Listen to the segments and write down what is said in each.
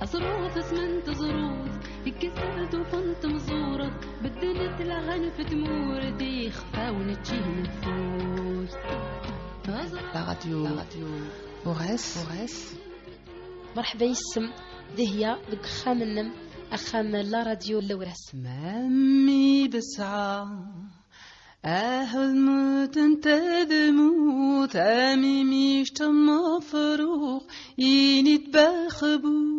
عصروف اسمنت زروف كسرت وفنت مزورة بدلت العنف تمور دي خفا ونتشي نفوس. La radio Ores. مرحبا يسم دهيا دك خامنم أخام لا راديو اللورس. مامي بسعى موت انت دموت امي ميش تم فروخ ينيت بخبو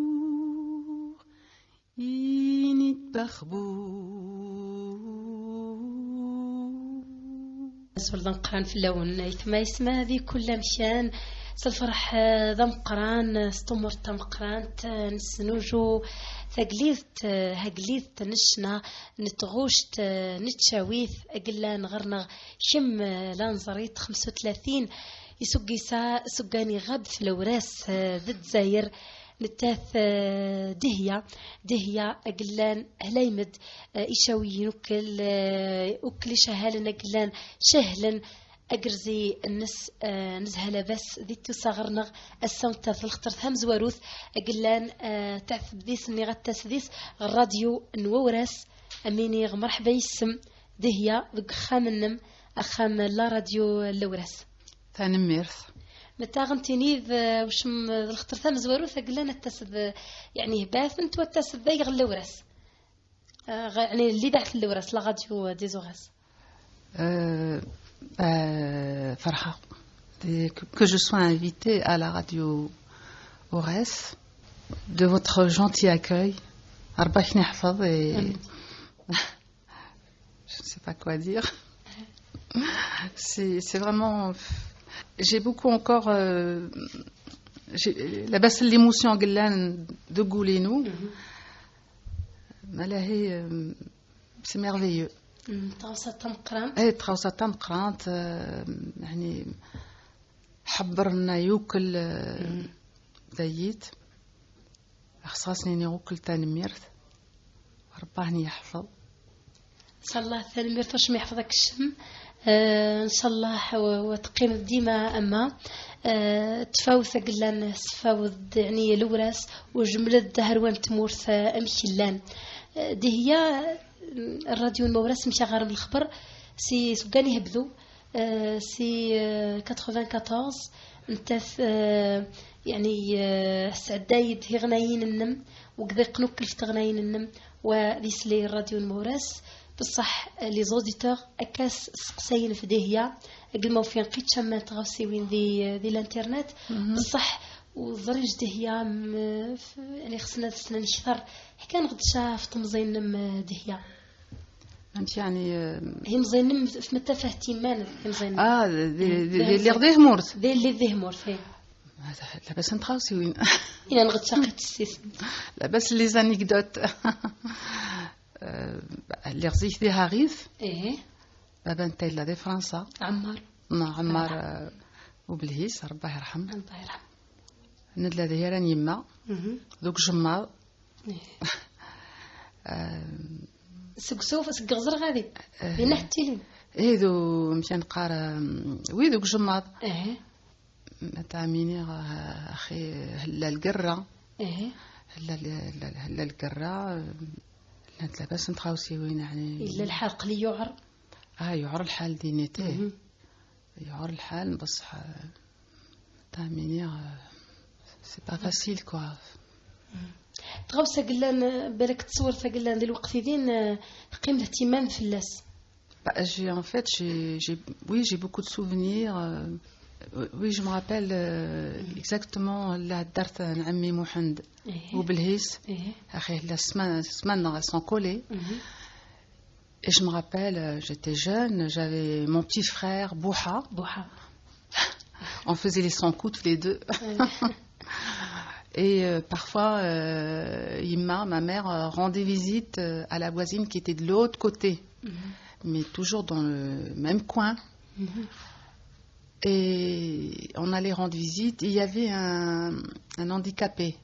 سولدان قران في اللون يتما يسمى هذه كلها مشان سالفرح ذم قران ستمر تم قران نسنوجو ثقليث هقليث نشنا نتغوشت نتشاويث أقلا نغرنا شم لانزريت 35 يسقي سقاني غاب في الوراس ذد زاير نتاث دهيا أقلان هلايمد إشاويين أكل شهالن أقلان شهلن أجرزي النس نزهلا بس ذي تصغرنا السمت في الخطر همز وروث أقلان تعثب ذيس اللي غتاس الراديو نورس أميني مرحبا يسم دهيا بخامنم أخام لا راديو اللورس ثاني ميرث متى غنتيني وشم الخطر همز وروث أقلان التسب يعني باث انت والتسب ذي اللورس يعني اللي دعت اللورس لا راديو ديزوغاس Farha, que je sois invitée à la radio Ores, de votre gentil accueil. Arbachni Hafad et je ne sais pas quoi dire. C'est vraiment. J'ai beaucoup encore. La basse l'émotion de Goulinou. C'est merveilleux. تراوسة تم قرانت تراوسة تم قرانت يعني حبرنا يوكل زيت خصاصني يوكل تاني ميرث رباني يحفظ ان شاء الله ثاني ميرث واش ما يحفظك الشم ان شاء الله وتقيم ديما اما تفاوث قلنا تفاوض يعني الوراس وجمله دهروان تمورث امشلان دي هي الراديو المورس مشى غير بالخبر سي سكاني يهبذو سي 94 انت يعني سعدايد هي غنايين النم وكذا قنوك في غنايين النم وديس لي الراديو المورس بصح لي زوديتور اكاس سقساين في دهيا قبل ما فين قيت ما تغوسيوين ذي الانترنت بصح وضرج دهيا يعني خصنا تسنى نشثر حكا نغد شاف تمزين نم دهيا يعني هي مزينم في متى فهتيمان هي مزينم اللي غديه مورت اللي ذيه مورت لا بس نتخاوسي وين انا نغد شاقيت السيس لا بس لي زانيكدوت اللي غزيت دي هاريف بابا نتايلا دي فرنسا عمار وبلهيس رباه يرحم الله يرحم ندلا دي راني يما دوك جمار سوف سقزر غادي بين حتى لي ذو مشان قارا وي دوك جماض تاع ميني اخي هلا القره هلا القره نتلبس نتخاوسي وين يعني الا الحلق لي يعر يعر الحال دينيته يعر الحال بصح تاع ميني سي با فاسيل كوا تغوسا قلان بالك تصور قلان ديال الوقت دين قيم الاهتمام في اللاس. J'ai en fait j'ai beaucoup de souvenirs. Oui, je me rappelle exactement la date عمي محمد وبلهيس اخي لا سمانه sont collés. Et je me rappelle, j'étais jeune, j'avais mon petit frère Bouha. On faisait les 100 coups tous les deux. Et parfois, ma mère rendait visite à la voisine qui était de l'autre côté, mais toujours dans le même coin. Et on allait rendre visite. Et il y avait un handicapé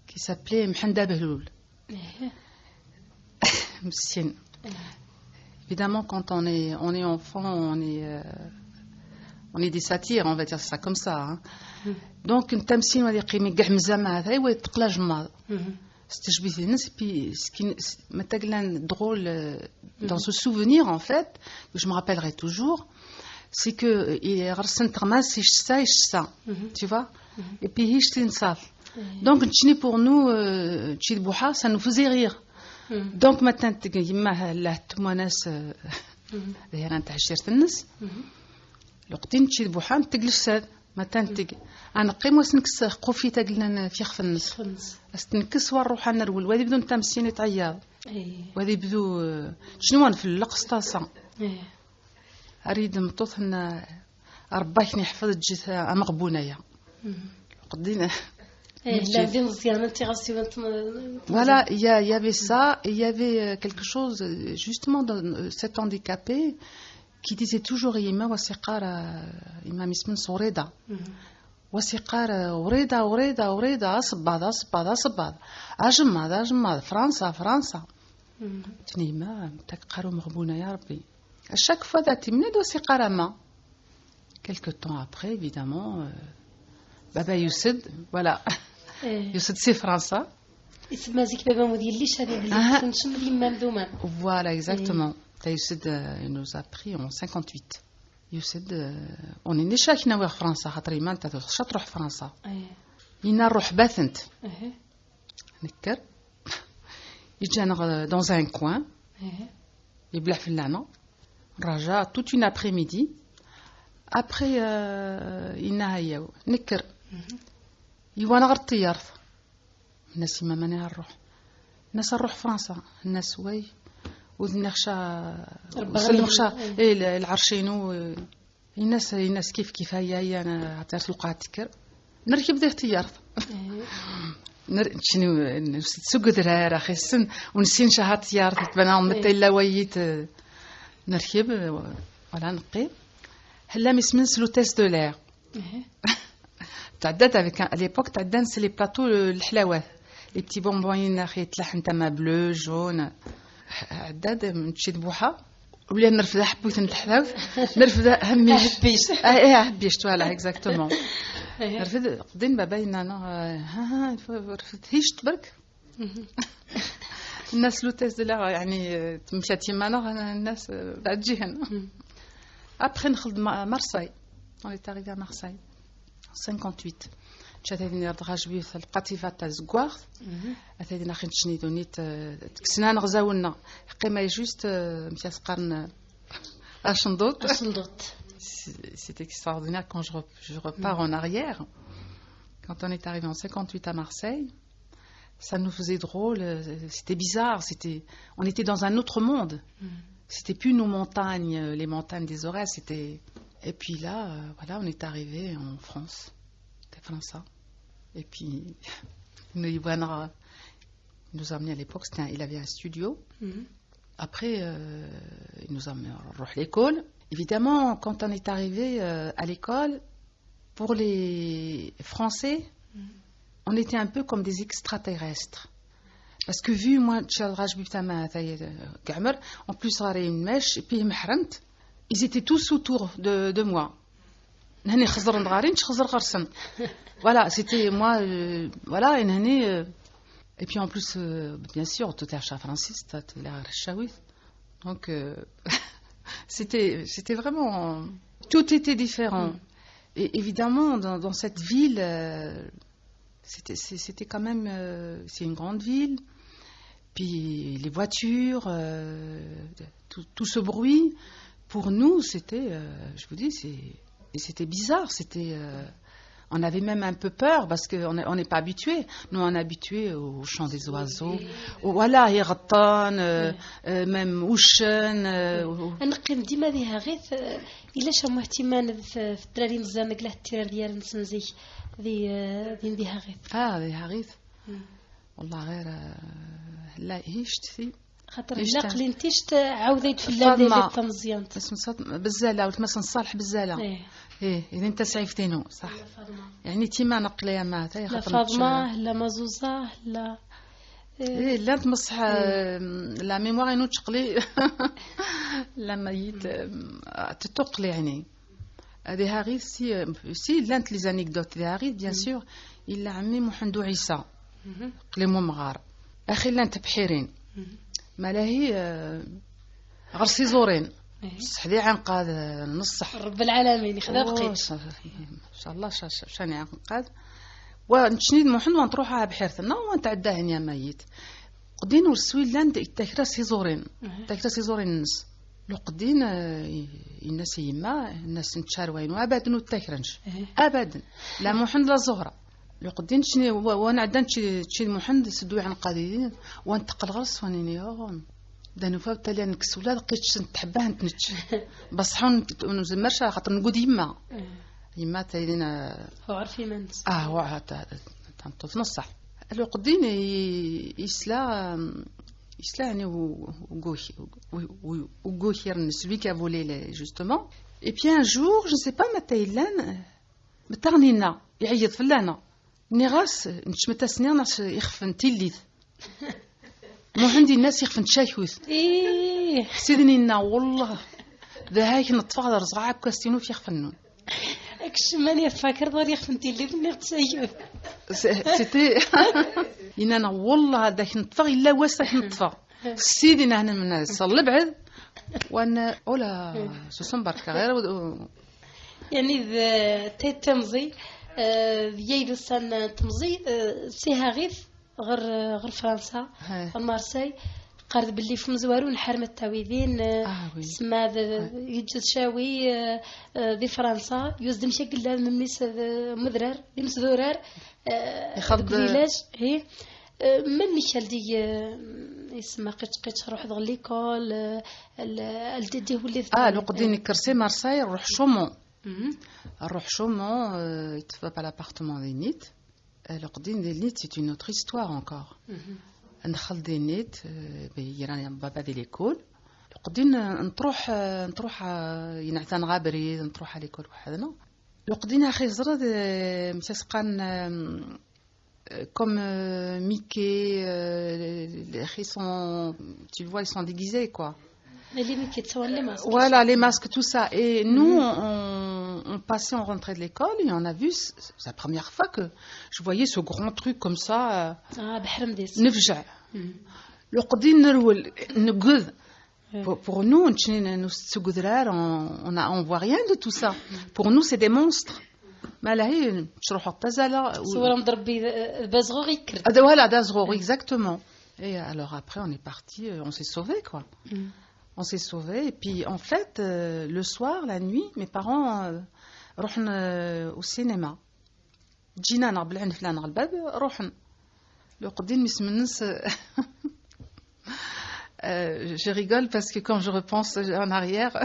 qui s'appelait Mhanda Behloul. Évidemment, quand on est enfant, on est des satires, on va dire ça comme ça. Hein. Donc التمثيل اللي قيمي كاع مزامع هذا هو تقلا جماض. استجبيت الناس بي سكين مثلا drôle dans ce souvenir en fait que je me rappellerai toujours, c'est que il رسن تغماس يشتا tu vois, et puis يشتي نصاف. Donc تشني pour nous تشي بوحه ça nous faisait rire. Donc maintenant يما لا تما ناس هي نتاع شيرت الناس لقطين تشي بوحه تجلس ما تنتج انا قيم وسنكس قوفي تقلنا في خف النص استنكس وروح نرول وهذه بدون تمسين يتعياض وهذه بدو شنو في القسطاسه اريد مطوثنا رباك نحفظ جيت مغبونايا قدينا la vie ancienne intéressante. Voilà, il y avait ça, et il y avait quelque chose justement dans cet handicapé qui disait toujours Yima wasiqara imam ismin Soureda. Wasiqara Oreda Oreda Oreda asbad asbad asbad. Ajmad France. Tinima taqaru maghbouna ya Rabbi. À chaque fois d'atimned wasiqara ma. Quelque temps après évidemment Baba Youssed, voilà. Youssed c'est français. Voilà, exactement. Youssed nous a pris en 58. Youssed, on est né chaque année en France. Hatriman, t'as chaque roh France. Il n'a roh bathent. Nicker. Il gêne dans un coin. Il blaffe l'âne. Raja toute une après-midi. Après, il n'a rien. Nicker. يوانا غير الطيار الناس ما ماني نروح الناس نروح فرنسا الناس وي ونخشى نخشى العرشينو الناس كيف هي انا عطيت القاعه تكر نركب ذا الطيار شنو سوق درار اخي السن ونسين شهر طيار تبان متى الا ويت نركب ولا نقي هلا مسمن لوتيس دو لير تعدات avec à l'époque تعدان c'est les plateaux الحلاوات les petits bonbons ناخي تلحن تما bleu jaune عداد نشد بوحه ولا نرفد حبوت الحلاوه نرفد همي حبيش حبيش فوالا اكزاكتومون نرفد قدين باباينا انا رفد هيش تبرك الناس لوتيس دلا يعني مشات يمانا الناس بعد جهن après نخلد مرساي on est arrivé à Marseille 58 شاتيني رجعوا في القطيفه تاع الزكوار اتينا خنشني دونيت تكسنا نغزاولنا قيمه جوست مشى سقرن اشندوط c'est extraordinaire quand je repars en arrière quand on est arrivé en 58 à Marseille ça nous faisait drôle c'était bizarre on était dans un autre monde c'était plus nos montagnes les montagnes des Aurès c'était. Et puis là, voilà, on est arrivé en France. C'était français. Et puis, il nous a amené à l'époque, il avait un studio. Après, il nous a amené à l'école. Évidemment, quand on est arrivé à l'école, pour les Français, on était un peu comme des extraterrestres. Parce que vu, moi, en plus, il y avait une mèche, et puis il m'a ils étaient tous autour de moi. Voilà, c'était moi. Voilà, et puis en plus, bien sûr, tout est à Francis, donc c'était vraiment. Tout était différent. Et évidemment, dans cette ville, c'était quand même. C'est une grande ville. Puis les voitures, tout ce bruit. Pour nous, c'était, je vous dis, c'était bizarre. On avait même un peu peur parce qu'on n'est pas habitué. Nous, on est habitué au chant des oiseaux. Voilà, Hirtan, même Oushen. أنا قيم ديما ذيها غيث إلا شو اهتمام في الدراري مزال قلة التيرار ديال نسنزي ذيها غيث. ذيها غيث. والله غير لا هيشت في. خاطر لا قلنتيش عاوديت في اللذيذ التمزيان بزاله وتمسن صالح بزاله ايه اذا انت سعيفتينو صح يعني تيما نقليها ما تاي لا فاطمه لا مزوزه لا ايه لا تمصح لا ميموار نو تشقلي لما يت تتقلي يعني Des Haris, si l'un les anecdotes des Haris, bien sûr, il a amené Mohamed Issa, les Momgar. أخي لان تبحيرين ما لاهي غرسي زورين صحدي عنقاد نصح رب العالمين خذا بقيت ان شاء الله شاني عنقاد ونشنيد محن ونروحها بحيرتنا ونتعداه يا ميت قدين ورسوي لاند التكرا سيزورين الناس لو قدين الناس يما الناس نتشاروين وابدا التكرنش ابدا لا محن لا زهره لو قدين شني وانا عدان شي محن سدوي عن قادين وانتقل غرس وانيني دانو فاو تالي نكسولا لقيتش نتحبها نتنتش بصحون نزمرش خاطر نقول يما تايدينا هو عرفي منت هو تنصح لو قدين يسلا يعني وغوخير celui qui a volé justement et puis un jour je ne sais pas ma Thaïlande متغنينا يعيط فلانا نيغاس نشمتا سنين ناس يخفن تيليث مو عندي الناس يخفن تشايوث سيدنينا والله ذا هاي نطفى رزعة كاستينو في يخفنون اكش ماني فاكر دار يخفن تيليث نيغ تشايوث سيتي إننا والله هذاك نطفى إلا واسك نطفى سيدنا هنا من الصل بعد وانا اولا سوسن بركه غير يعني تمزي ييدو سن تمزي سيها غيث غير فرنسا مارسي قارد باللي في مزوارون حرم التاويذين سما يجد شاوي ذي فرنسا يوزد مشكل لازم ميس مدرر دي مسدورار يخض فيلاج هي من ميشيل دي يسمى قيت روح دغ ليكول الدي ولي لو قديني كرسي مارساي نروح شومون يتفا با لابارتمون دي نيت لو قدين دي نيت سي اون اوتر هيستوار انكور ندخل دي نيت يعني بابا دي ليكول قدين نروح ينعتان غابري نروح على ليكول وحدنا لو قدين اخي زرد مسسقان comme Mickey, ils sont, tu vois, ils sont déguisés, quoi. Les masques. Voilà, les masques, tout ça. Et nous, on passait, on rentrait de l'école et on a vu, c'est la première fois que je voyais ce grand truc comme ça. Nefja. Le qadin nerwel, negud. Pour nous, on voit rien de tout ça. Pour nous, c'est des monstres. ما لهي تروحوا التزالة صورة مضربي بازغور يكر voilà d'azغور exactement et alors après on est parti on s'est sauvé quoi on s'est sauvé et puis en fait le soir la nuit mes parents رحنا au cinéma جينا نقبل عند فلان على الباب رحنا لو قدين مسم الناس je rigole parce que quand je repense en arrière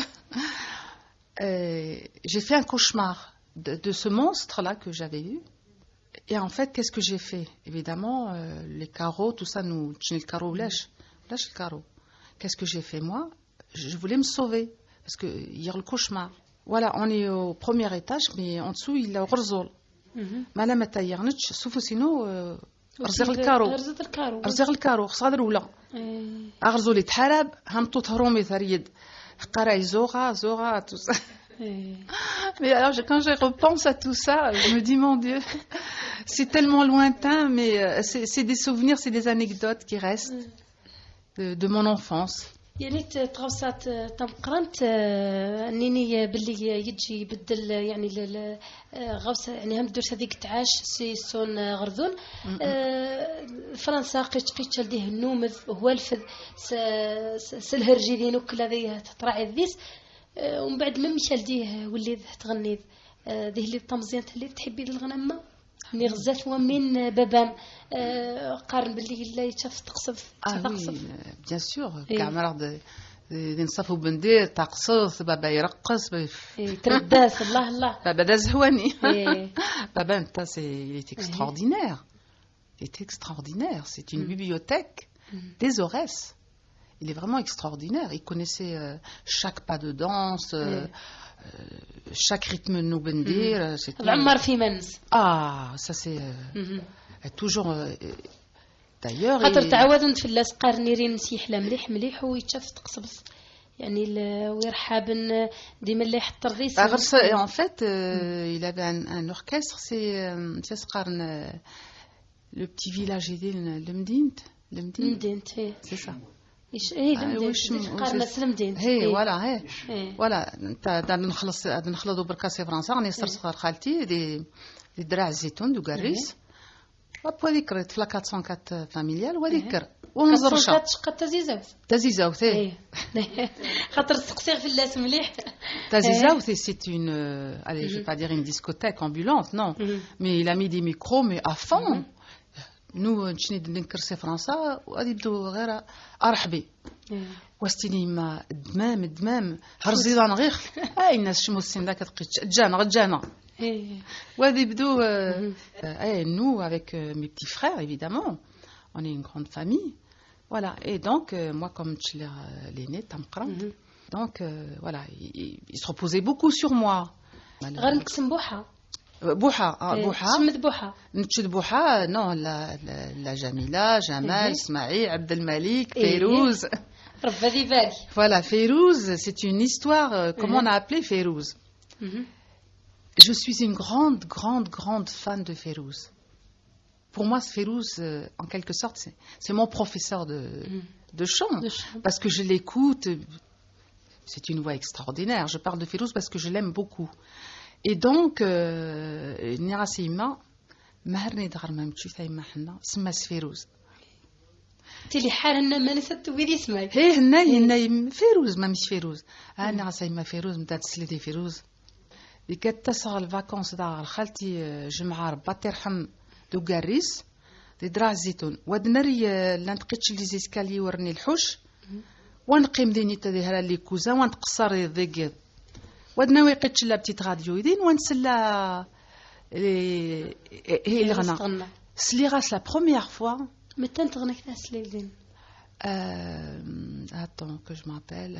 j'ai fait un cauchemar de ce monstre-là que j'avais eu. Et en fait, qu'est-ce que j'ai fait? Évidemment, les carreaux, tout ça, nous... Le carreau, lâche le carreau. Qu'est-ce que j'ai fait, moi? Je voulais me sauver. Parce qu'il y a le cauchemar. Voilà, on est au premier étage, mais en dessous, il y a Ghrzol. Madame Taïarnitch, sauf sinon... أرزق الكارو صادر ولا أغرزولي تحارب هم تطهرومي ثريد قراي زوغا tout ça. Mais alors, quand je repense à tout ça, je me dis, mon Dieu, c'est tellement lointain, mais c'est des souvenirs, c'est des anecdotes qui restent de mon enfance. يعني تغوصات تمقرنت انني باللي يجي يبدل يعني غوصه يعني هم درت هذيك تعاش سي سون غرذون فرنسا قيت لديه النومذ هو الفذ سلهرجي دينو كل هذه تطرعي الذيس ومن بعد ما مشى لديه ولي تغني ذي اللي طمزينت اللي تحبي الغنمه ملي غزات ومن بابان قارن باللي لا يتشاف تقصف بيان سور كاميرا نصفوا بندير تقصف بابا يرقص ترداس الله بابا دا زهواني بابا انت سي extraordinaire c'est une bibliothèque des Aurès. Il est vraiment extraordinaire. Il connaissait chaque pas de danse, chaque rythme de nos bendir. Ça c'est toujours. D'ailleurs. خاطر تعودن في اللاس قارنيرين مسيح لا مليح ويتشاف تقصبص يعني ويرحب ديما اللي يحط الريس. En fait, il avait un orchestre, c'est le petit village de Lemdint. C'est ça. voilà نخلطوا بركاسي فرنسا راني صرت صغار خالتي دي دراع الزيتون دو كاريس وهذيك ريت في لا 404 فاميليال وهذيك ونزرشا تازيزاوث خاطر تقصير في اللاس مليح. تازيزاوث c'est une allez je vais pas dire une discothèque ambulante non mais il a mis des micros mais à fond. نو نشني نكرسي فرنسا وغادي يبدو غير ارحبي واستيني ما دمام هرزيدان غير الناس شمو السن ذاك تجانا وغادي يبدو nous avec mes petits frères évidemment on est une grande famille voilà et donc moi comme l'aîné Tamqra donc voilà il se reposait beaucoup sur moi. غير نقسم بوحة سمت بوحة نتشد بوحة non la Jamila, Jamal, Ismaïl, Abdelmalik, Férouz. ربي يبارك. Voilà, Férouz, c'est une histoire comment on a appelé Férouz. Je suis une grande fan de Férouz. Pour moi, Férouz, en quelque sorte, c'est mon professeur de chant parce que je l'écoute. C'est une voix extraordinaire. Je parle de Férouz parce que je l'aime beaucoup. Et donc نراسيما مهرني دغر ما مشي ثايما حنا سما فيروز تلي حالنا ما نسيت ويدي اسمك هي هنا فيروز ما مش فيروز انا راسيما فيروز متى تسلي فيروز اللي كتصغ الفاكونس دار خالتي جمعه ربا ترحم دو كاريس دي دراع الزيتون ودنري لا نقيتش لي زيسكالي ورني الحوش ونقيم ديني تديها لي كوزا ونتقصر ديك ودنا ويقتش لا بتيت راديو يدين ونسلا هي اللي غنى سلي غاس لا بروميير فوا متى تغنى كذا سلي يدين attends que je m'appelle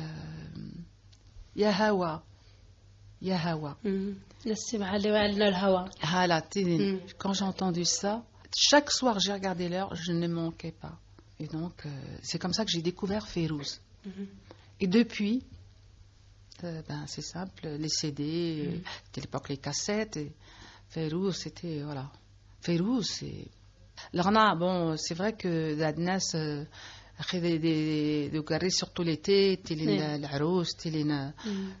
يا هوا نسمع اللي وعلنا الهوا هلا تين quand j'ai entendu ça chaque soir j'ai regardé l'heure je ne manquais pas et donc c'est comme ça que j'ai découvert Férouz et depuis c'est simple, les CD, c'était l'époque les cassettes. Et Férouz, c'était voilà. Férouz, c'est. Alors bon, c'est vrai que l'Adnas des garés surtout l'été, تلين العروس تلين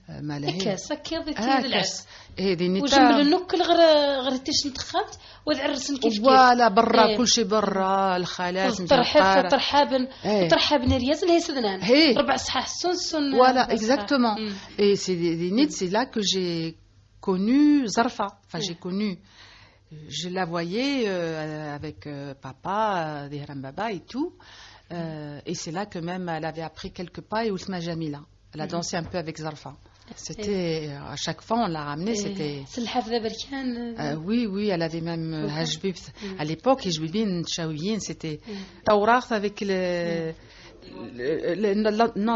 مالها. كاس كيف تلين العرس. دي نتا. وجنب النكل غير تيش نتخات والعرس كيف. ولا برا كل شيء برا الخالات ترحب رياض اللي هي سدنان. 4 صحاح سن. Voilà, exactement. Et c'est des nids, c'est là que j'ai connu Zarfa. Enfin, j'ai connu. Je la voyais avec papa, des Rambaba et tout. Et c'est là que même elle avait appris quelques pas et Oulma Jamila. Elle a dansé un peu avec Zarfa. C'était à chaque fois on l'a ramenée, c'était. Oui, elle avait même Hajbib à l'époque et Hajbibine Chaouyin, c'était Taurakh avec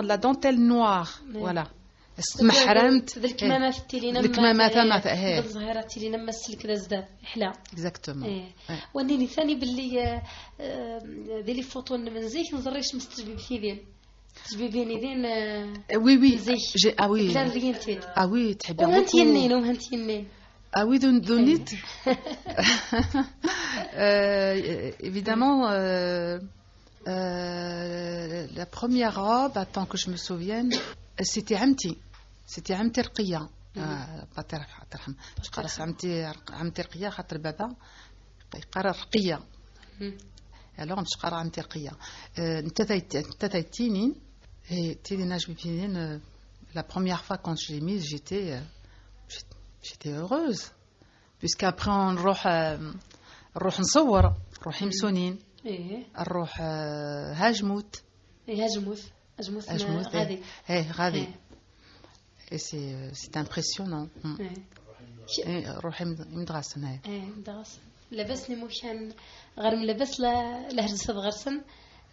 la dentelle noire, voilà. محرمت الكمامات تيلينا الكمامات الظهيره تيلينا ما السلك دازداد احلى اكزاكتومون ونيني ثاني باللي ديري فوطو من زيك نزريش مستجبي بثيدين تجبيبين يدين وي جي وي كان رينتي وي تحبي وهانت ينين oui دونيت évidemment la première robe attends que je me souvienne c'était عمتي رقية ترحم قرص عمتي رقية خاطر بابا يقرا رقية alors مش قرا عمتي رقية انت تايتينين تيدي ناجبي بينين la première fois quand je l'ai mise j'étais heureuse puisqu'après on نروح نصور نروح مسونين نروح هاجموت غادي غادي et c'est impressionnant روحي مدرسة هنايا مدرسة لبسني موشان غير ملبس لهرسة غرسن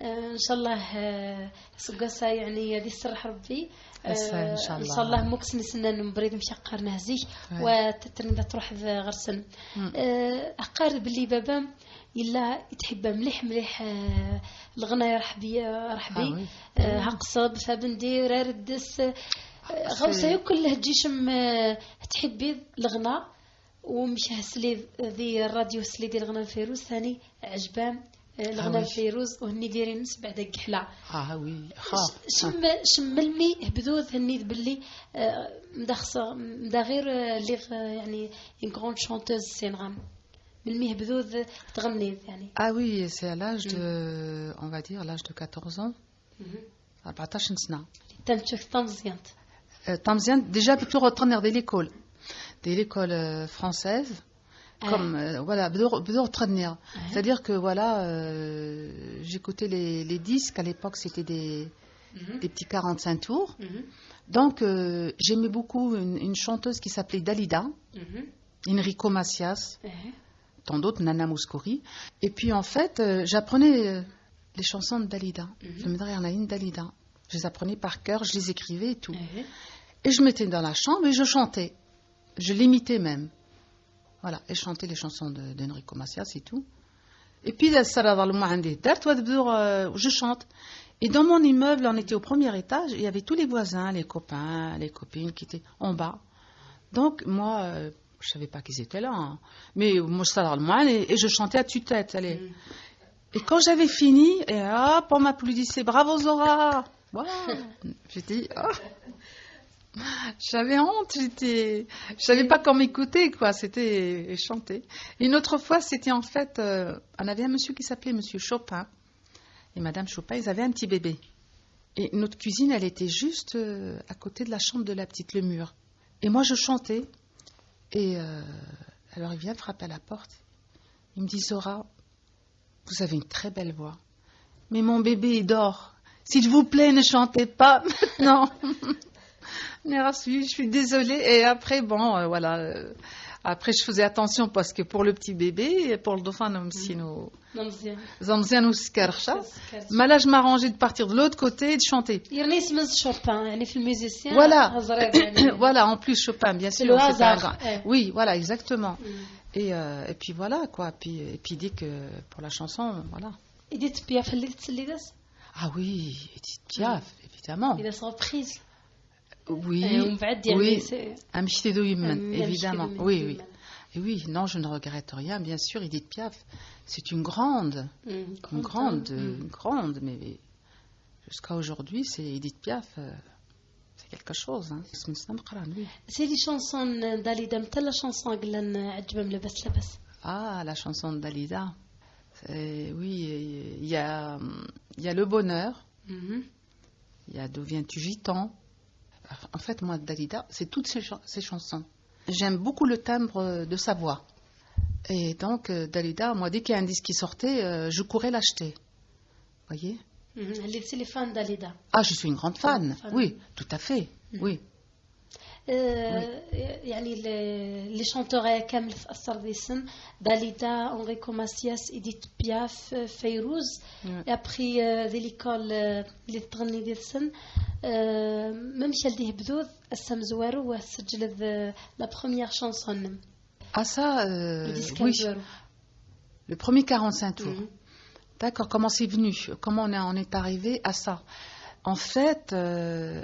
ان شاء الله سقاسا يعني هذه السرح ربي ان شاء الله موكسني سنان بريد مشقر نهزيك وتترند تروح غرسن اقارب اللي بابا الا تحب مليح مليح الغنى يرحبي هقصب فبندير ردس غوصه كلها تجيشم تحبي الغنى ومش هسلي ذي الراديو سلي ديال الغنى الفيروز ثاني عجبان الغنى الفيروز وهني دايرين نس بعد كحله وي شم المي هبذوذ هني باللي مدخصه مدا غير اللي يعني une grande chanteuse سينغام المي هبذوذ تغني يعني oui c'est à l'âge de on va dire l'âge de 14 ans 14 سنه تمشك طمزيانت déjà plutôt retourner de l'école française comme voilà بدو retenir c'est-à-dire que voilà j'écoutais les disques à l'époque c'était des petits 45 tours donc j'aimais beaucoup une chanteuse qui s'appelait Dalida Enrico Macias tant d'autres Nana Mouskouri et puis en fait j'apprenais les chansons de Dalida je me dirais il y en a une Dalida je les apprenais par cœur je les écrivais et tout et je mettais dans la chambre et je chantais je l'imitais même voilà et je chantais les chansons d'Enrico Macias et tout et puis je chante et dans mon immeuble on était au premier étage il y avait tous les voisins les copains les copines qui étaient en bas donc moi je savais pas qu'ils étaient là hein. Mais moi et je chantais à tue-tête allez et quand j'avais fini et hop on m'applaudissait bravo Zora voilà j'ai dit oh. J'avais honte, je savais pas comment m'écouter quoi, c'était chanter. Une autre fois, c'était en fait, on avait un monsieur qui s'appelait Monsieur Chopin et Madame Chopin, ils avaient un petit bébé. Et notre cuisine, elle était juste à côté de la chambre de la petite, le mur. Et moi, je chantais. Et alors, il vient frapper à la porte. Il me dit Zora, vous avez une très belle voix, mais mon bébé il dort. S'il vous plaît, ne chantez pas maintenant. Je suis désolée et après bon voilà après je faisais attention parce que pour le petit bébé pour le dauphin Zamzian ou Skarcha mais là je m'arrangeais de partir de l'autre côté et de chanter voilà voilà en plus Chopin bien sûr oui voilà exactement et puis voilà quoi et puis dit que pour la chanson voilà Edith Piaf ah oui Edith Piaf évidemment il a sa reprise oui, évidemment. Oui. Et oui, non, je ne regrette rien, bien sûr. Edith Piaf, c'est une grande, mais jusqu'à aujourd'hui, c'est Edith Piaf, c'est quelque chose. Hein. C'est les chansons d'Alida, la chanson Ah, la chanson de Dalida. Oui, il y a Le Bonheur, il y a D'où viens-tu gitan. En fait, moi, Dalida, c'est toutes ces chansons. J'aime beaucoup le timbre de sa voix. Et donc, Dalida, moi, dès qu'il y a un disque qui sortait, je courais l'acheter. Vous voyez C'est les fans Dalida. Ah, je suis une grande fan. Oui, tout à fait. Oui. يعني اللي شونتور كامل في أثر ذي السن داليدا أنريكو ماسياس إديت بياف فيروز أبخي ذي ليكول اللي تغني ذي السن ممشى لديه بذوذ السم زوارو وسجل لا بروميير شانسون Ah ça, oui, le premier 45 tours. D'accord, comment c'est venu? Comment on est arrivé à ça? En fait,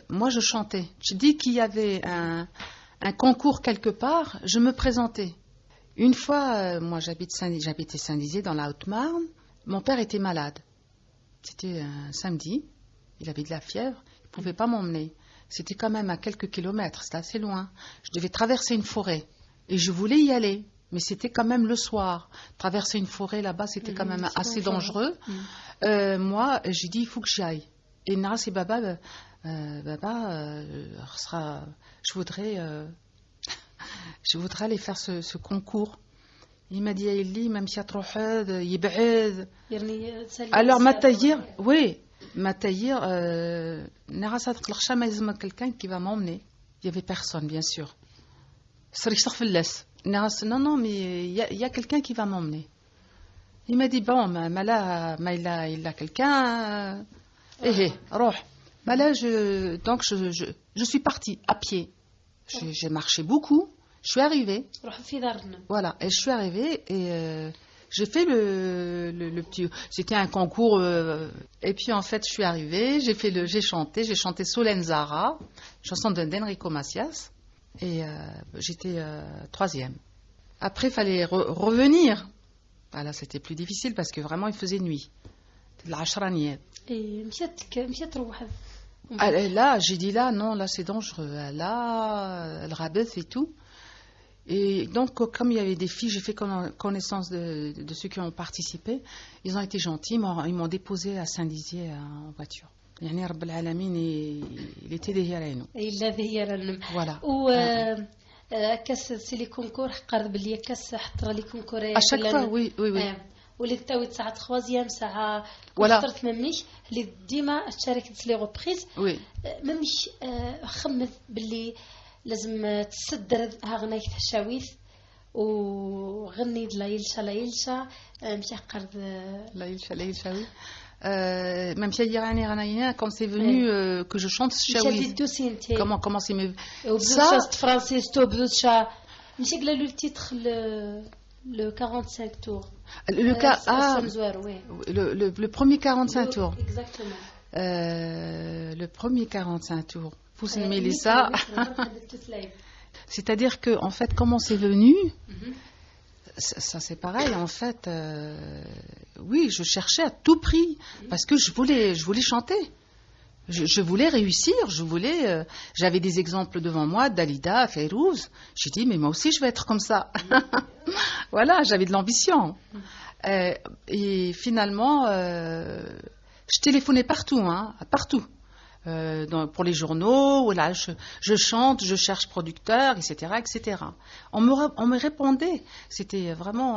moi je chantais. Je dis qu'il y avait un concours quelque part, je me présentais. Une fois, moi j'habitais Saint-Dizier dans la Haute-Marne. Mon père était malade. C'était un samedi, il avait de la fièvre, il ne pouvait pas m'emmener. C'était quand même à quelques kilomètres, c'était assez loin. Je devais traverser une forêt et je voulais y aller. Mais c'était quand même le soir. Traverser une forêt là-bas, c'était quand même assez dangereux. Moi, j'ai dit, il faut que j'y aille. Et Nara, c'est Baba, je voudrais aller faire ce concours. Il m'a dit, Aïli, même si Yib'ed. Alors, Matahir, Nara, ça te quelqu'un qui va m'emmener. Il n'y avait personne, bien sûr. Non, mais il y a quelqu'un qui va m'emmener. Il m'a dit, bon, il a quelqu'un. Roh. Là, donc je suis partie à pied. J'ai marché beaucoup. Je suis arrivée. Voilà. Et je suis arrivée et J'ai fait le petit. C'était un concours. Et puis en fait, je suis arrivée, j'ai chanté Solenzara, chanson d'Enrico Macias, et j'étais 3e. Après, il fallait revenir. Là, c'était plus difficile parce que vraiment, il faisait nuit. العشرانيات. Là, j'ai dit non, là c'est dangereux. Là, le rabeth et tout. Et donc, comme il y avait des filles, j'ai fait connaissance de ceux qui ont participé. Ils ont été gentils, ils m'ont déposé à Saint-Dizier en voiture. يعني رب العالمين il était derrière nous. Voilà. كاس لي كونكور قرب بلي كاس حطر لي كونكور à chaque fois oui. ولي تاوي ساعه 3 ساعه ولا اخترت مميش اللي ديما شاركت لي ريبريز وي مميش خمت باللي لازم تسدر ها غنيت الشاويث وغني لا يلشا مشي قرب لا يلشا وي même si quand c'est venu que je chante Shawi, comment c'est me ça français مشي قال له التيتر le 45 tours le premier 45 tours exactement le premier 45 tours vous aimez ça c'est-à-dire que en fait comment c'est venu ça c'est pareil en fait oui je cherchais à tout prix parce que je voulais chanter je voulais réussir j'avais des exemples devant moi Dalida, Fayrouz. J'ai dit mais moi aussi je vais être comme ça. Voilà, j'avais de l'ambition et finalement je téléphonais partout pour les journaux, voilà, je chante, je cherche producteur, etc. On me répondait. C'était vraiment...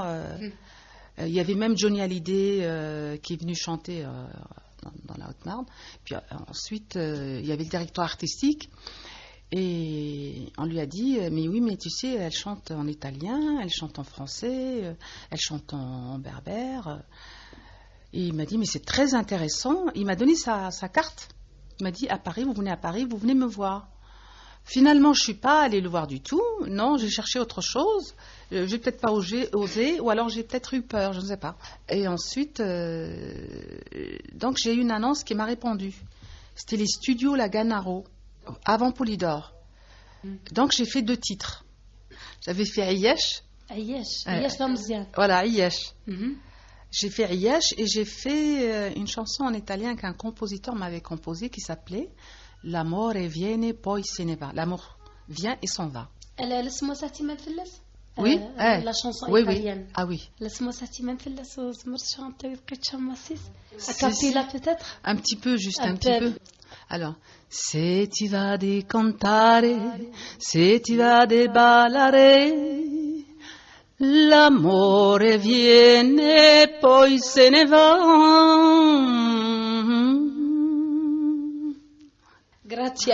il y avait même Johnny Hallyday qui est venu chanter dans la Haute-Marne. Puis ensuite, il y avait le directeur artistique. Et on lui a dit, mais oui, mais tu sais, elle chante en italien, elle chante en français, elle chante en berbère. Et il m'a dit, mais c'est très intéressant. Il m'a donné sa carte. Il m'a dit, à Paris, vous venez me voir. Finalement, je ne suis pas allée le voir du tout. Non, j'ai cherché autre chose. Je n'ai peut-être pas osé, ou alors j'ai peut-être eu peur, je ne sais pas. Et ensuite, donc j'ai eu une annonce qui m'a répondu. C'était les studios La Ganaro, avant Polydor. Donc j'ai fait 2 titres. J'avais fait Ayesh. Ayesh Lamzian. Voilà, Ayesh. J'ai fait Ayesh et j'ai fait une chanson en italien qu'un compositeur m'avait composée qui s'appelait L'amore viene poi se ne va. L'amour vient et s'en va. Oui, la chanson italienne. Ah oui. Peut-être. Un petit peu, juste un petit peu. Alors, se ti va di cantare, se ti va di ballare, l'amore viene poi se ne va. Grazie.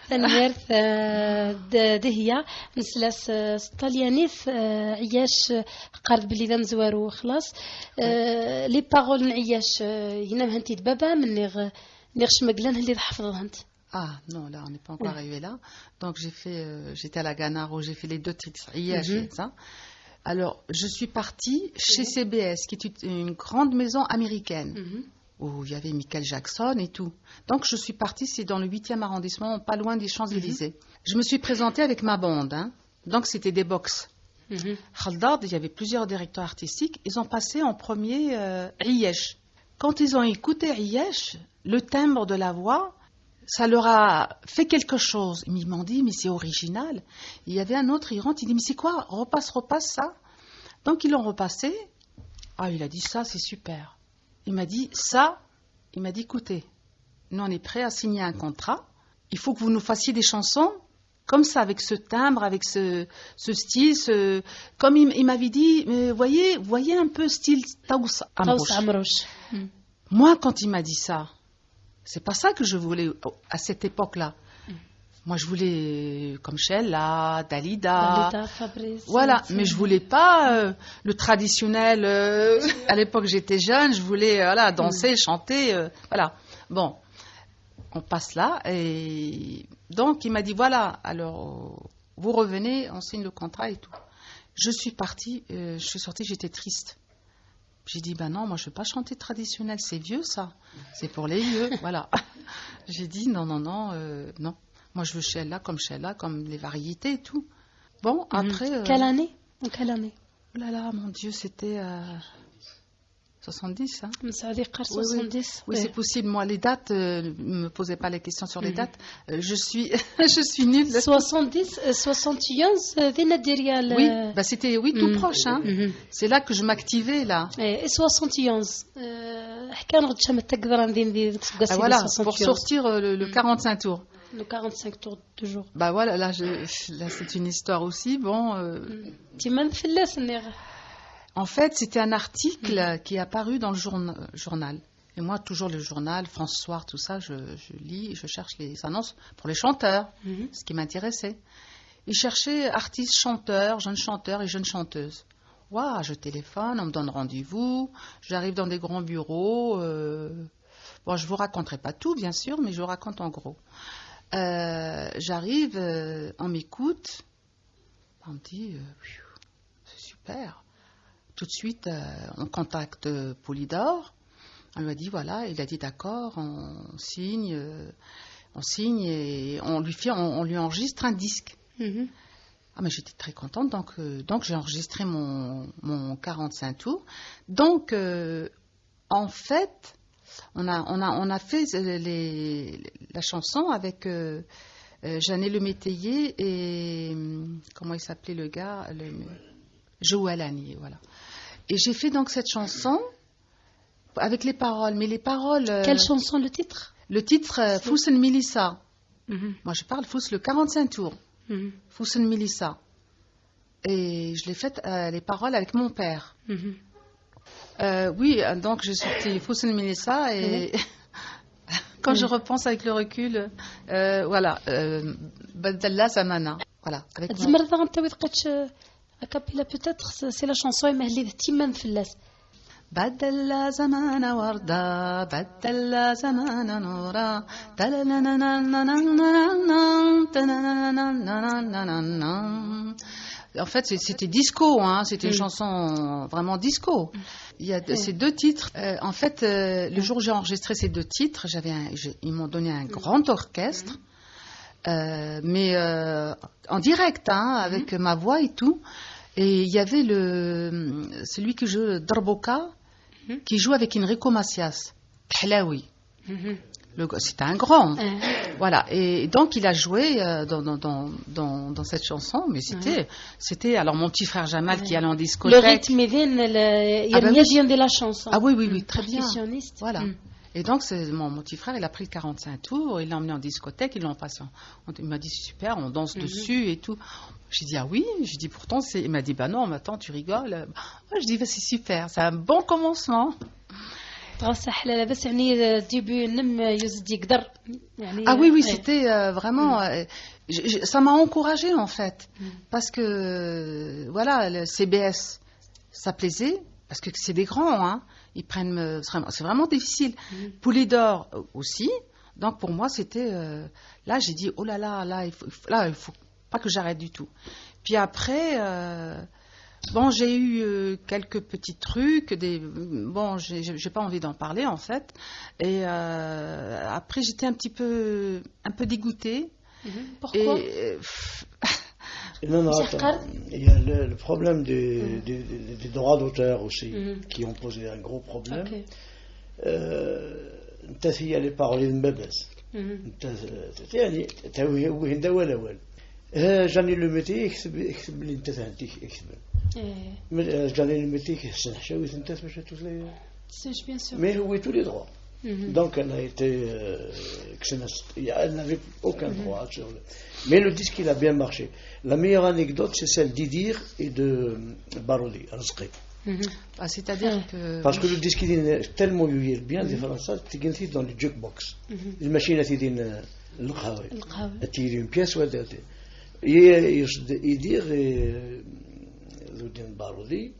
تنميرث دهية نسلاس طليانيث عياش قرب بلي ذا مزوارو خلاص لي باغول نعياش هنا هنتي بابا من نغش مقلان اللي حفظهنت. Ah non, là on n'est pas encore arrivé là. Donc j'étais à la Ganaro, j'ai fait les 2 titres Ayesh et ça. Alors je suis partie chez CBS qui est une grande maison américaine. Où il y avait Michael Jackson et tout. Donc je suis partie, c'est dans le 8e arrondissement, pas loin des Champs-Élysées. Je me suis présentée avec ma bande, donc c'était des box. Khaldad, il y avait plusieurs directeurs artistiques, ils ont passé en premier Ayesh. Quand ils ont écouté Ayesh, le timbre de la voix, ça leur a fait quelque chose. Ils m'ont dit, mais c'est original. Il y avait un autre, il rentre, il dit, mais c'est quoi? Repasse ça. Donc ils l'ont repassé. Ah, il a dit, ça c'est super. Il m'a dit, écoutez, nous on est prêts à signer un contrat, il faut que vous nous fassiez des chansons comme ça, avec ce timbre, avec ce style, comme il m'avait dit, mais voyez un peu style Taous Amrouche. Moi, quand il m'a dit ça, c'est pas ça que je voulais à cette époque-là. Moi, je voulais comme Sheila, Dalida, Fabrice, voilà. Mais je voulais pas le traditionnel. À l'époque, j'étais jeune, je voulais danser, chanter, voilà. Bon, on passe là et donc il m'a dit voilà. Alors vous revenez, on signe le contrat et tout. je suis partie, je suis sortie, j'étais triste. J'ai dit, ben non, moi je ne veux pas chanter traditionnel, c'est vieux ça, c'est pour les vieux, voilà. J'ai dit, non. Moi je veux Sheila, comme les variétés et tout. Bon, après... Quelle année? En quelle année? Oh là là, mon Dieu, c'était 70, hein. 70. Oui, c'est possible. Moi, les dates, ne me posez pas les questions sur les dates. Je suis nulle. 70, 71, Oui, bah c'était tout proche. Hein. C'est là que je m'activais, là. Et 71. Voilà, pour sortir le 45 tours. Le 45 tours toujours. Bah voilà, là c'est une histoire aussi. Bon. En fait, c'était un article qui est apparu dans le journal. Et moi, toujours le journal, France Soir, tout ça, je lis, je cherche les annonces pour les chanteurs, ce qui m'intéressait. Ils cherchaient artistes, chanteurs, jeunes chanteurs et jeunes chanteuses. Waouh, je téléphone, on me donne rendez-vous, j'arrive dans des grands bureaux. Bon, je ne vous raconterai pas tout, bien sûr, mais je vous raconte en gros. J'arrive, on m'écoute, on me dit, c'est super. Tout de suite, on contacte Polydor. On lui a dit, voilà, il a dit d'accord, on signe et on lui enregistre un disque. Ah, mais j'étais très contente, donc j'ai enregistré mon 45 tours. Donc, en fait, on a fait la chanson avec Jeannet Le Métayer et comment il s'appelait le gars, Joël Agnier, voilà. Et j'ai fait donc cette chanson avec les paroles, mais les paroles... Quelle chanson, le titre? Le titre, Foussen Milissa. Moi, je parle Fouss, le 45 tours. Foussen Milissa. Et je l'ai faite, les paroles, avec mon père. Oui, donc j'ai sorti Foussen Milissa et... Quand je repense avec le recul, voilà, Badalla Zamana. Voilà. Acapella peut-être, c'est la chanson Mahli Timan Fillas. بدل زمان وردة بدل زمان نورا En fait, c'était disco, hein, c'était une chanson vraiment disco. Il y a ces deux titres. En fait, le jour où j'ai enregistré ces deux titres, ils m'ont donné un grand orchestre, mais en direct, hein, avec ma voix et tout. Et il y avait celui qui joue Darboka, qui joue avec Enrico Macias, Khlaoui. C'était un grand. Voilà. Et donc, il a joué dans cette chanson, mais c'était alors mon petit frère Jamal qui allait en discothèque. Le rythme vient de la chanson. Ah oui, très bien. Voilà. Et donc, mon petit frère, il a pris le 45 tours, il l'a emmené en discothèque, il m'a dit, c'est super, on danse dessus et tout. J'ai dit, ah oui, j'ai dit, pourtant, il m'a dit, bah non, mais attends, tu rigoles. Je dis, bah, c'est super, c'est un bon commencement. Ah oui, c'était vraiment... ça m'a encouragée, en fait, parce que, voilà, le CBS, ça plaisait, parce que c'est des grands, hein. Ils prennent, c'est vraiment difficile. Polydor aussi. Donc pour moi, c'était là, j'ai dit oh là, il faut pas que j'arrête du tout. Puis après, bon, j'ai eu quelques petits trucs, bon, j'ai pas envie d'en parler en fait. Et après, j'étais un peu dégoûtée. Pourquoi? Non, attends. Il y a le problème des droits d'auteur aussi, qui ont posé un gros problème. انت هي لي بارولي المبس انت يعني تاوي هو هندا ولا ولا جاني لو ميتي يكتب لي انت فهمتي يكتب جاني لو ميتي يحسن حشاوي انت باش تولي mais هو tous les droits. Donc elle a été elle n'avait aucun droit sur le... Mais le disque il a bien marché. La meilleure anecdote c'est celle d'Idir et de Barodi Razqi. C'est-à-dire que parce que le disque il est tellement bien des français تيجي dans le jukebox. الماشينه تيدين القهوه تيدي une pièce ولا يدير ذودين بارودي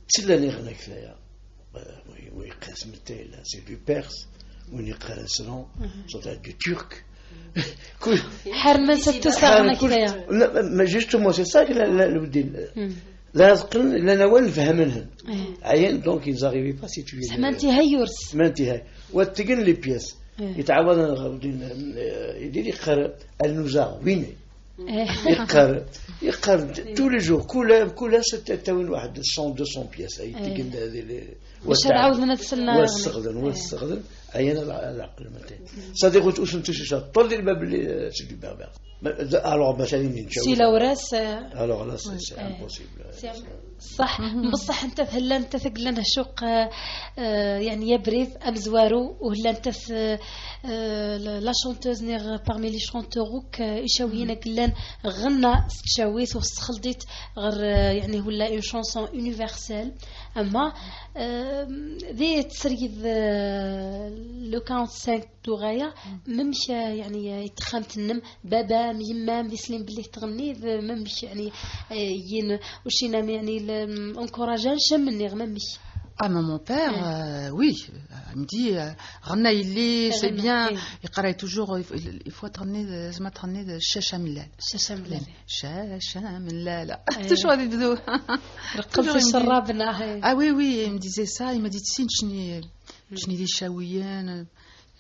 تسلاني غنى كفايه ويقاس متايلا سي دو بيرس ويقاس لون صوت دو ترك حرمه ستسغنا كفايه ما جوستومون سي سا اللي ودي لا تقل لنا وين فهمنهم عين دونك ils arrivaient pas si tu veux ما انتهايورس ما انتهاي وتقن لي بياس يتعود يدير يقرا النزاع وين يقرا tous les jours كل ستة تاوين واحد 100 200 بياس اي تقن هذه واش نعاود نتسنى واستخدم عين العقل متى صديق وش انت شو طل الباب اللي سيدي بابا alors مثلا نشوف سي لوراس alors là c'est impossible صح بصح انت هلا انت ثقل لنا شوق يعني يبريد ام زوارو ولا انت لا شونتوز نيغ بارمي لي شونتوروك يشاوينا كلان غنى تشاويت وخلطيت غير يعني ولا اون شونسون يونيفرسال اما ذي تسريد لو 45 دوغايا ممشى يعني يتخامت النم بابا يما مسلم باللي تغني ممش يعني ين وشينا يعني انكوراجان شمني غممش Ah, mon père, oui, il me dit, Rana, c'est bien, il travaille toujours, il faut t'amener de Chachamilal. Chachamilal. Toujours des vidéos. Ah oui, oui, il me disait ça, il m'a dit, tu sais, je n'ai des chaouiennes,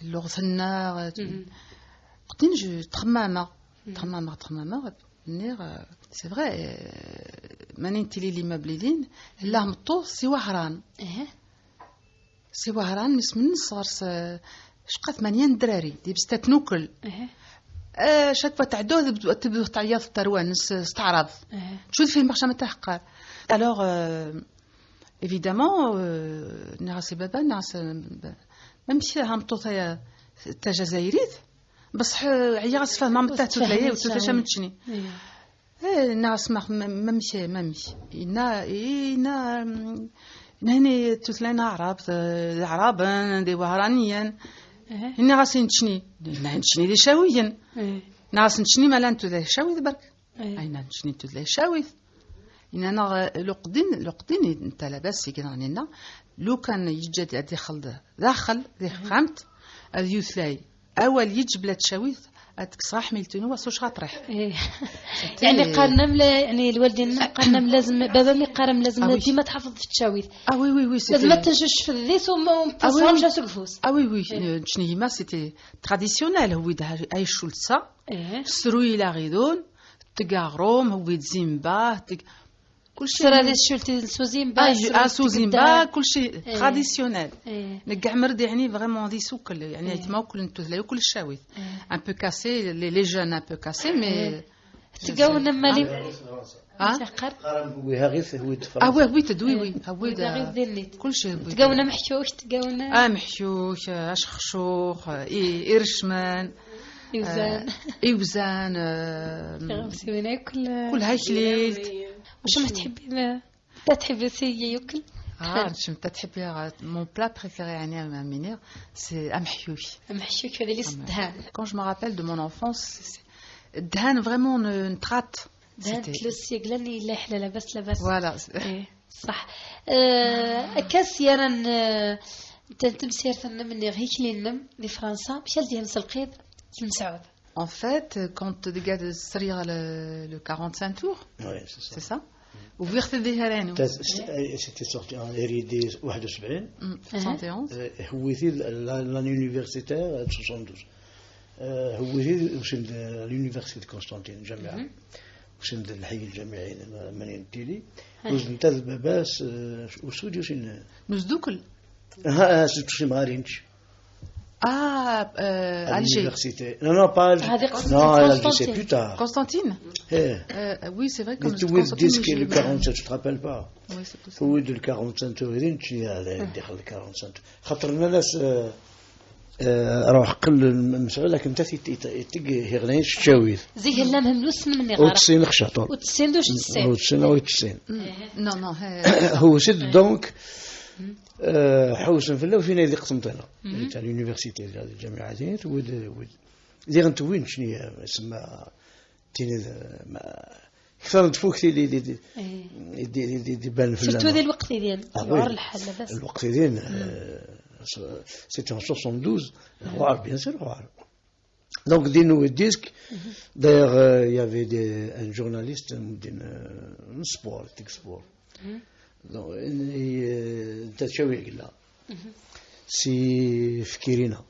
l'orzanar, je tramama, c'est vrai, ماني تلي لي مبليدين لا مطو سي وهران سي وهران نس من صار شقا 8 دراري دي بستات نوكل شاك تعدو تبدو تعيط التروان نس استعرض تشوف فيه مخشى متحقر الوغ ايفيدامون ناس بابا ناس ممشي ها مطو تا جزائريت بصح عياس فهم ما تاع تلايه وتفاش منشني ناس ما مشي هني تثلين عرب دي وهرانيا هني غاسين تشني نشني دي شاويين ناس نشني مالا انتو ذا شاوي برك اين نشني انتو ذا شاوي ان انا لقدين انت لاباس كيغنينا لو كان يجد يدي خلد داخل ذي خامت اليوثلاي اول يجبل تشاوي صح ميلتونو واسوش غطرح يعني قارنم يعني الوالدين قارنم لازم بابا مي قارم لازم ديما تحافظ في التشاويث وي وي وي لازم ما تنجوش في الذيث وما تصرمش على الكفوس وي وي شنيما سيتي تراديسيونيل هو اي شولتسا سروي لا غيدون تقاغروم هو زيمبا كل شيء هذا الشولتي سوزيمبا سوزيمبا كل شيء تراديسيونيل نكاع مرد يعني فريمون دي سوكل يعني يتما كل نتوثلا كل الشاويث ان بو كاسي لي جون ان بو كاسي مي تقاونا مالي وي هاغيث هو وي تدوي وي هو كل شيء تقاونا محشوش تقاونا محشوش اشخشوخ إرشمان إيوزان كل هاي خليل واش ما تحبي سي ياكل شنو تحبي مون بلا بريفيري يعني مامينير سي امحيوش هذا اللي الدهان كون جو مي رابيل دو مون انفونس الدهان فريمون نترات دهان كلاسيك لاني لا حلا لاباس فوالا صح كاس يران تمسير ثنا مني غير كلينم لفرنسا مشى ديال مسلقيد لمسعود. En fait, quand tu regardes le 45 tours, c'est ça. وفيخت الذهراني c'était sorti en RD 71 71 هويتي l'universitaire 72 هويتي وشند l'université قسطنطين جامعة وشند الحي الجامعي مانين تيلي وزنت الباباس وسودي وشن نزدوكل سوتشي مارينش Alger. Non, pas Alger. Non, Alger, c'est plus tard. Constantine oui, c'est vrai que Constantine. Le 47, tu te rappelles pas? Oui, c'est possible. Oui, le 47, tu y as le 47. خاطرنا ناس راح قل مسؤول لكن انت تيجي هيغنيش تشاويذ زي هلا مهملوس من غير و90 خشطون و90 دوش 90 نو هو سد دونك حوسن في الله وفينا يدي قسنطينة تاع اليونيفرسيتي ديال الجامعتين ود دير انت وين شنو اسمها تيني كثر تفوك دي بان في الله شفتوا ذي الوقت ديال يعور الحال لاباس الوقت ديال سيتي 72 غوار بيان سير غوار Donc, des nouveaux disques. D'ailleurs, il y avait un journaliste un sport. Donc, تشويق لا سي فكيرينا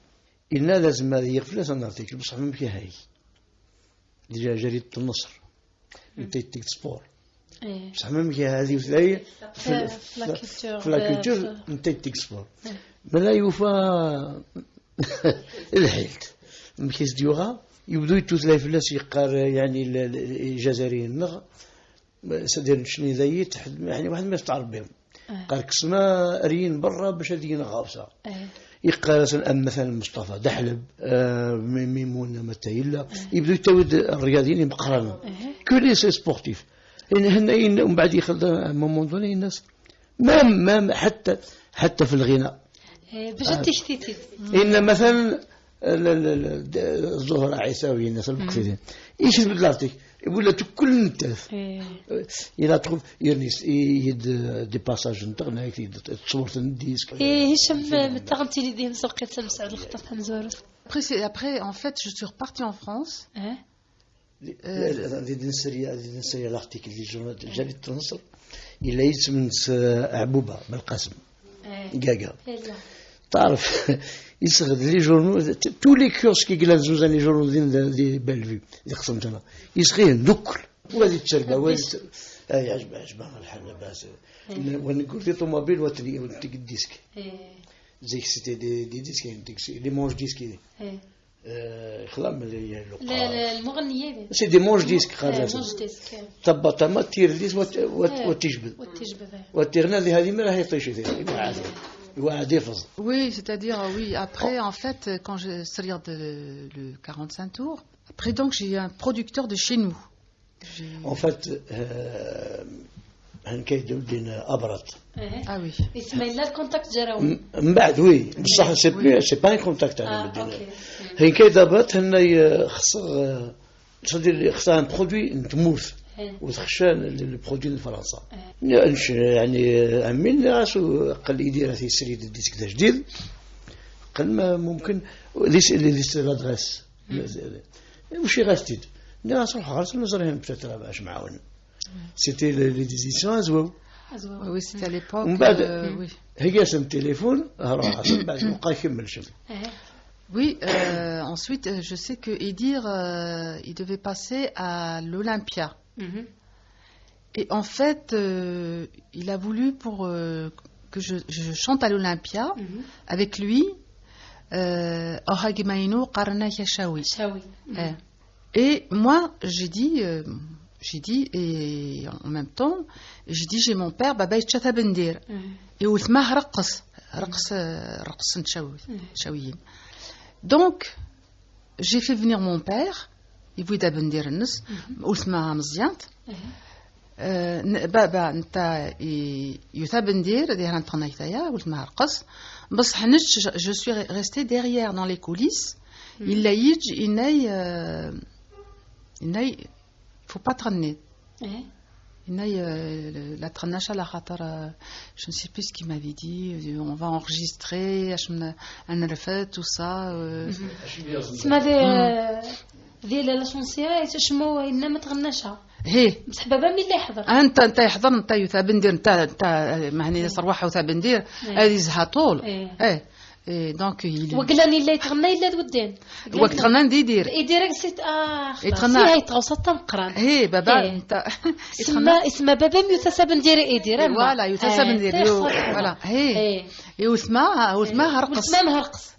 إلنا لازم هذه يغفل أن نعطيك بصح من كي هاي ديجا جريدة النصر نتيتك سبور بصح من كي هذه وثلاثة في لاكولتور نتيتك سبور من لا يوفى الحيلت من كيس ديوغا يبدو يتوثلاث فلاس يقار يعني الجزائريين النغ سدير شني ذايت يعني واحد ما يستعرف بهم قال كسنا ريين برا باش هذينا غابسه يقال مثلا مصطفى دحلب ميمونه متايلا يبدو يتاود الرياضيين مقرنا كل سي سبورتيف هنا ومن بعد ياخذ مومون دوني الناس ما حتى في الغناء باش تشتيتي ان مثلا الزهره عيساوي الناس المقصدين ايش بالارتيك يقول لك كل نتاف الى تروف يد دي باساج نتاعنا هيك تصورت الديسك هشام تغنتي لي ديهم سوقيت مسعود الخطر تاع مزورف après en fait je suis repartie en France هذه نسريه الارتيكل اللي جورنال جريدة النصر الى يسمن عبوبه بالقاسم كاكا تعرف يسغد لي جورنال تو لي كيوسك كي زوزان لي جورنال دي بلفي اللي قسمت انا يسغين دوكل وهذه التربه وهذه عجبها الحال لاباس ونقول في طوموبيل وتلي الديسك زي سيتي دي ديسك لي مونج ديسك خلام لا المغنيه سي دي مونج ديسك خلاص مونج ديسك طبطه ما تير ديس وتجبد وتيرنا هذه ما راهي طيش فيها Oui, c'est-à-dire, oui, après, en fait, quand je sortir le 45 tours, après, donc, j'ai eu un producteur de chez nous. En fait, ah oui. اسماعيل لا الكونتاكت جراو من بعد وي بصح سي با ان كونتاكت انا مدينا هي كي دابت هنا خصها ان برودوي نتموت وتخشى البرودوي الفرنسا يعني عمين راسو قال لي يدير هذه السريد الديسك جديد قال ما ممكن ليس لادغيس واش غاستيد ناس روح غاس نزرهم بتاع باش معاون سيتي لي ديزيسيون زواو oui c'était à l'époque من بعد هي سم تليفون راح من بعد بقى يكمل شنو Oui, ensuite, je sais que Edir, il devait passer à l'Olympia. Et en fait, il a voulu pour que je chante à l'Olympia avec lui Ohagimaino Karna Yashawi. Et moi, j'ai dit, et en même temps, j'ai mon père, Baba Itchata Bendir. Et Oultmah Raqs Shawiyin. Donc, j'ai fait venir mon père, il voulait Bendir Nus, Oultmah Mziant. بابا نتا يثابندير دير نتقنايتايا قلت ما رقص بصح حنش جو سوي ريستي ديريير دون لي كوليس الا يجي اناي فو با تغني اناي لا تغناش على خاطر je ne sais plus ce qu'il m'avait dit on va enregistrer اش انا رفات تو سا تسمى ديال لا شونسيرا شمو الا ما تغناشها هي بصح بابا ملي يحضر انت يحضر انت يثابندير انت معني صروحه وثابندير هذه زها طول دونك وقلاني لا يتغنى الا ودين وقت غنى ندير يدير سيت يتغنى هي توصل تنقران هي بابا انت اسمها بابا يثابندير يدير فوالا يثابندير فوالا هي واسمها رقص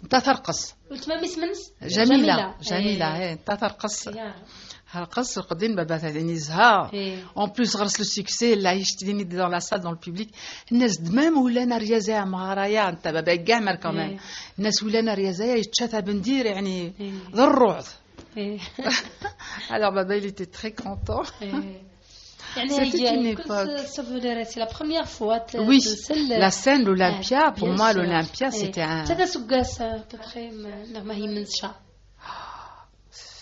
انت ترقص واسمها مسمنس جميله هي انت ترقص هرقص قدين بابا ثاني زها اون بلوس غرس لو سوكسي اللي عيشتيني دون لا سال دون البوبليك الناس دمام ولانا رياضه مهرايا انت بابا كاع كمان الناس ولانا رياضه يتشاتا بندير يعني ذروع alors baba il était très content c'était une époque c'est la première fois oui la scène l'Olympia pour moi l'Olympia c'était un هذا سقاس à peu près ما هي من شهر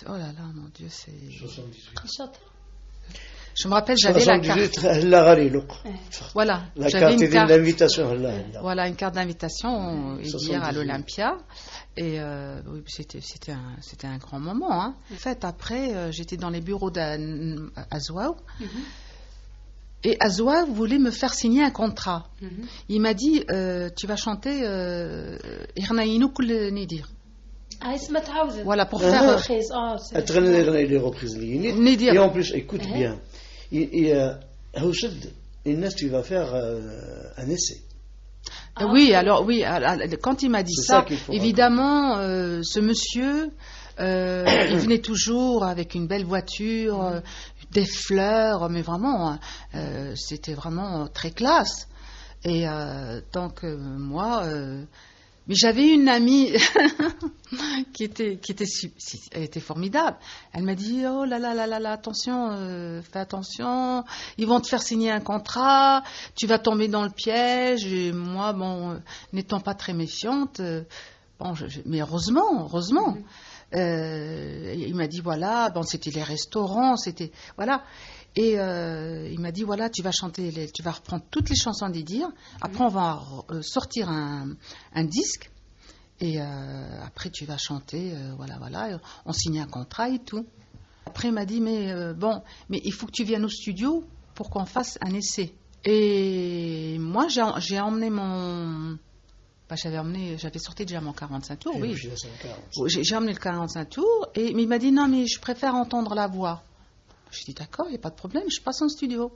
Oh là là, mon Dieu, c'est... Je me rappelle, j'avais la carte. Voilà, j'avais une carte d'invitation. Voilà, une carte d'invitation hier à l'Olympia. Et oui, c'était un grand moment. Hein. En fait, après, j'étais dans les bureaux d'Azouaou. Et Azouaou voulait me faire signer un contrat. Il m'a dit, tu vas chanter Irnaïnou Koul Nidir. Voilà, pour faire... Et en plus, écoute bien, tu vas faire un essai. Oui, alors, oui, quand il m'a dit ça évidemment, ce monsieur, il venait toujours avec une belle voiture, des fleurs, mais vraiment, c'était vraiment très classe. Et donc, moi... mais j'avais une amie qui était formidable. Elle m'a dit, oh là là là là là, attention, fais attention, ils vont te faire signer un contrat, tu vas tomber dans le piège. Et moi, bon, n'étant pas très méfiante, mais heureusement. Il m'a dit, voilà, bon, c'était les restaurants, c'était, voilà. Et il m'a dit, voilà, tu vas chanter, tu vas reprendre toutes les chansons d'Idir. Après, on va sortir un disque. Et après, tu vas chanter, voilà. On signe un contrat et tout. Après, il m'a dit, mais il faut que tu viennes au studio pour qu'on fasse un essai. Et moi, j'ai emmené mon... j'avais sorti déjà mon 45 tours, oui. J'ai emmené le 45 tours, mais il m'a dit, non, mais je préfère entendre la voix. Je dis d'accord, il n'y a pas de problème, je passe en studio.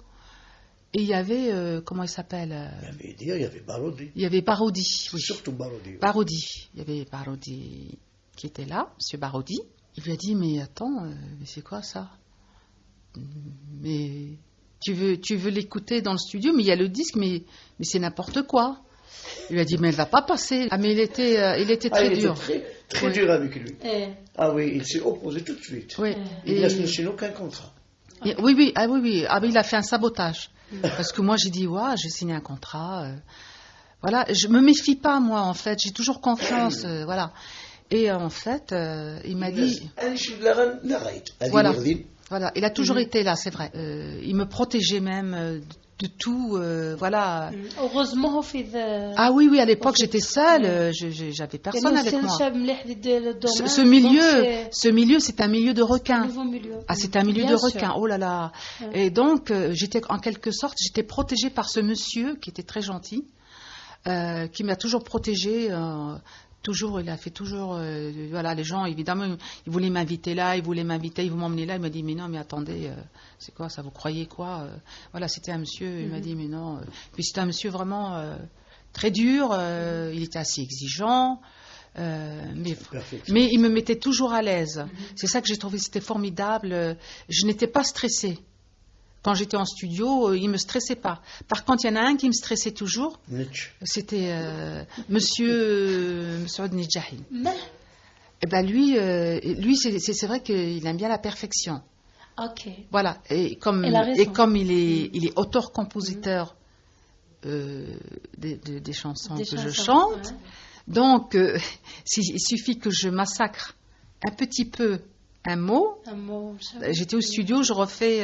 Et il y avait, comment il s'appelle Il y avait Barodi. Il y avait Barodi, oui. Surtout Barodi. Oui. Barodi. Il y avait Barodi qui était là, monsieur Barodi. Il lui a dit, mais attends, mais c'est quoi ça? Mais tu veux l'écouter dans le studio, mais il y a le disque, mais c'est n'importe quoi. Il lui a dit, mais elle ne va pas passer. Ah, mais il était très dur. Très dur avec lui. Ah oui, il s'est opposé tout de suite. Oui. Il n'a signé aucun contrat. Oui. Ah, il a fait un sabotage. Parce que moi, j'ai dit, j'ai signé un contrat. Voilà, je me méfie pas, moi, en fait. J'ai toujours confiance. Voilà. Et en fait, il m'a dit... Voilà, il a toujours été là, c'est vrai. Il me protégeait même de tout, voilà. Heureusement, ah oui, à l'époque j'étais seule, j'avais personne avec moi. Ce milieu, c'est un milieu de requins. Ah, c'est un milieu de requins. Oh là là. Et donc, j'étais en quelque sorte, j'étais protégée par ce monsieur qui était très gentil, qui m'a toujours protégée. Toujours, il a fait toujours, voilà, les gens, évidemment, ils voulaient m'inviter là, ils voulaient m'emmener là. Il m'a dit, mais non, mais attendez, c'est quoi ça, vous croyez quoi? Voilà, c'était un monsieur, il m'a dit, mais non. Puis c'était un monsieur vraiment très dur, il était assez exigeant, mais il me mettait toujours à l'aise. C'est ça que j'ai trouvé, c'était formidable. Je n'étais pas stressée. Quand j'étais en studio, il ne me stressait pas. Par contre, il y en a un qui me stressait toujours. C'était Monsieur Nidjahi. Et ben lui, c'est vrai qu'il aime bien la perfection. Ok. Voilà. Et comme il est auteur-compositeur des chansons que je chante, ouais. Donc il suffit que je massacre un petit peu un mot. J'étais au studio, je refais.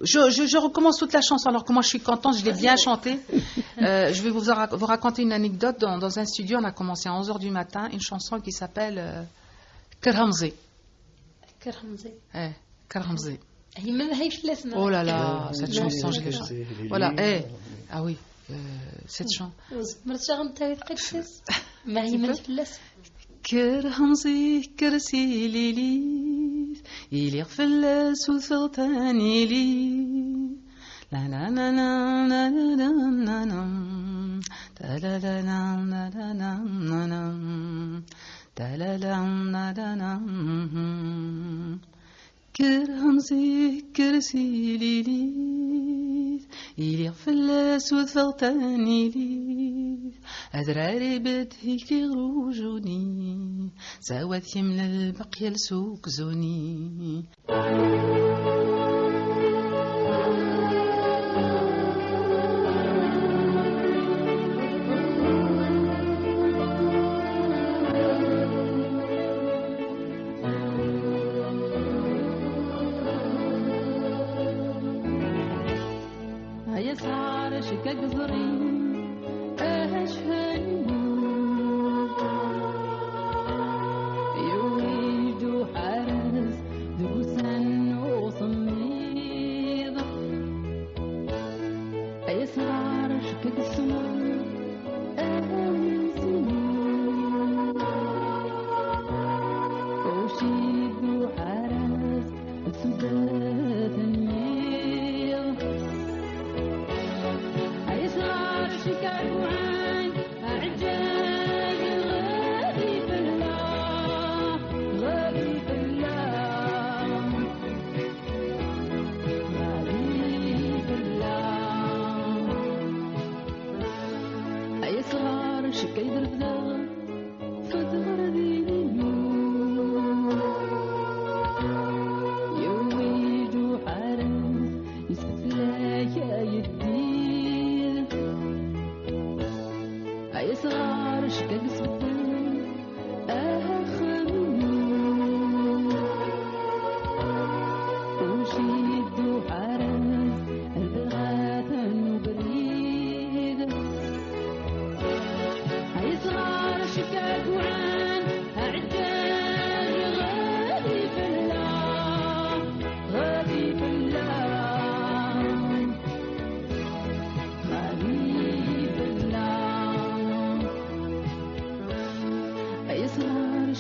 Je recommence toute la chanson. Alors que moi je suis contente, je l'ai bien chantée. Je vais vous raconter une anecdote. Dans un studio, on a commencé à 11h du matin une chanson qui s'appelle Kerhamze. Kerhamze. Oh là là, cette chanson, je l'ai chantée. Voilà, ah oui, cette chanson. كرهمزي كرسي ليلي يلي فلاس وثغتاني لي لا لا لا لا لا لا لا لا لا لا لا لا كرهمزي كرسي ليلي يلي فلاس وثغتاني لي أدراري بدهيك غروجوني ساوات يملى البقية لسوق زوني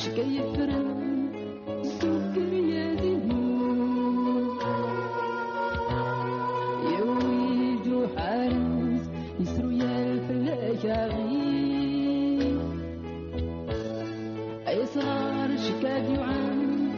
شكاية فرن سكر يا ديمو يويدو حارس يسرو يا الفلاك غير أي صغار شكاد يعان